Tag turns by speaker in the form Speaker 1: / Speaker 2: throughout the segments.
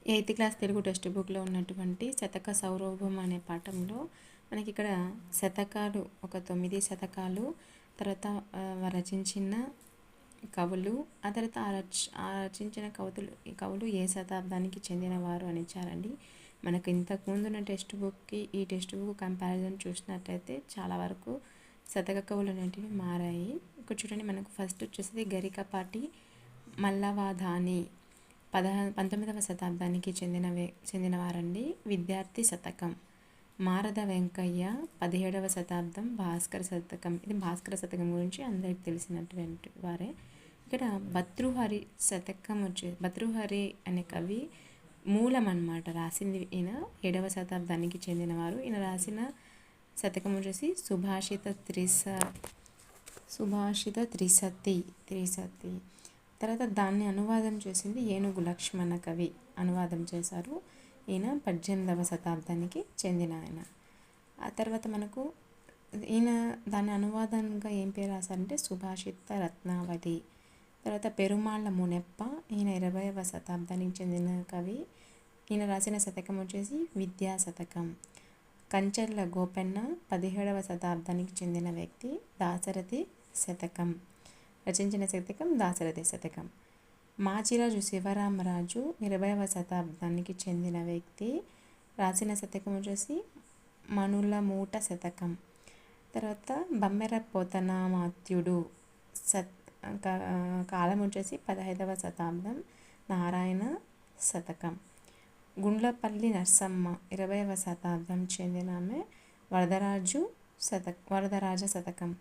Speaker 1: Eighth class Telugu text బుక్లో ఉన్నటువంటి శతక సౌరభం అనే పాఠంలో మనకి ఇక్కడ శతకాలు ఒక 9 శతకాలు తర్వాత రచించిన కవులు ఆ తర్వాత ఆ రచించిన కవులు ఏ శతాబ్దానికి చెందినవారు అని ఇచ్చారండి. మనకు ఇంతకు ముందు ఉన్న టెక్స్ట్ బుక్కి ఈ టెక్స్ట్ బుక్ కంపారిజన్ చూసినట్లయితే చాలా వరకు శతక కవులు అనేటివి మారాయి. ఇక్కడ చూడండి, మనకు ఫస్ట్ వచ్చేసి గరికపాటి మల్లవాధాని 19వ శతాబ్దానికి చెందినవారండి. విద్యార్థి శతకం మారద వెంకయ్య 17వ శతాబ్దం భాస్కర శతకం. ఇది భాస్కర శతకం గురించి అందరికి తెలిసినటువంటి వారే. ఇక్కడ భర్తృహరి శతకం భర్తృహరి అనే కవి మూలం అన్నమాట. రాసింది ఈయన 7వ శతాబ్దానికి చెందినవారు. ఈయన రాసిన శతకం వచ్చేసి సుభాషిత త్రిశతి. తర్వాత దాన్ని అనువాదం చేసింది ఏనుగు లక్ష్మణ కవి అనువాదం చేశారు. ఈయన 18వ శతాబ్దానికి చెందిన ఆయన. ఆ తర్వాత మనకు ఈయన దాని అనువాదంగా ఏం పేరు రాశారంటే సుభాషిత రత్నావళి. తర్వాత పెరుమాళ్ళ మునెప్ప, ఈయన 20వ శతాబ్దానికి చెందిన కవి. ఈయన రాసిన శతకం వచ్చేసి విద్యా శతకం. కంచర్ల గోపెన్న 17వ శతాబ్దానికి చెందిన వ్యక్తి. దాశరథి శతకం రచించిన శతకం దాశరథి శతకం. మాచిరాజు శివరామరాజు 20వ శతాబ్దానికి చెందిన వ్యక్తి. రాసిన శతకం వచ్చేసి మనుల మూట శతకం. తర్వాత బమ్మెర పోతనామాత్యుడు కాలం వచ్చేసి 15వ శతాబ్దం, నారాయణ శతకం. గుండ్లపల్లి నర్సమ్మ 20వ శతాబ్దం చెందిన ఆమె, వరదరాజ శతకం.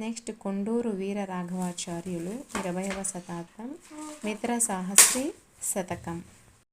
Speaker 1: నెక్స్ట్ కొండూరు వీర రాఘవాచార్యులు 20వ శతాబ్దం, మిత్ర సాహస్రి శతకం.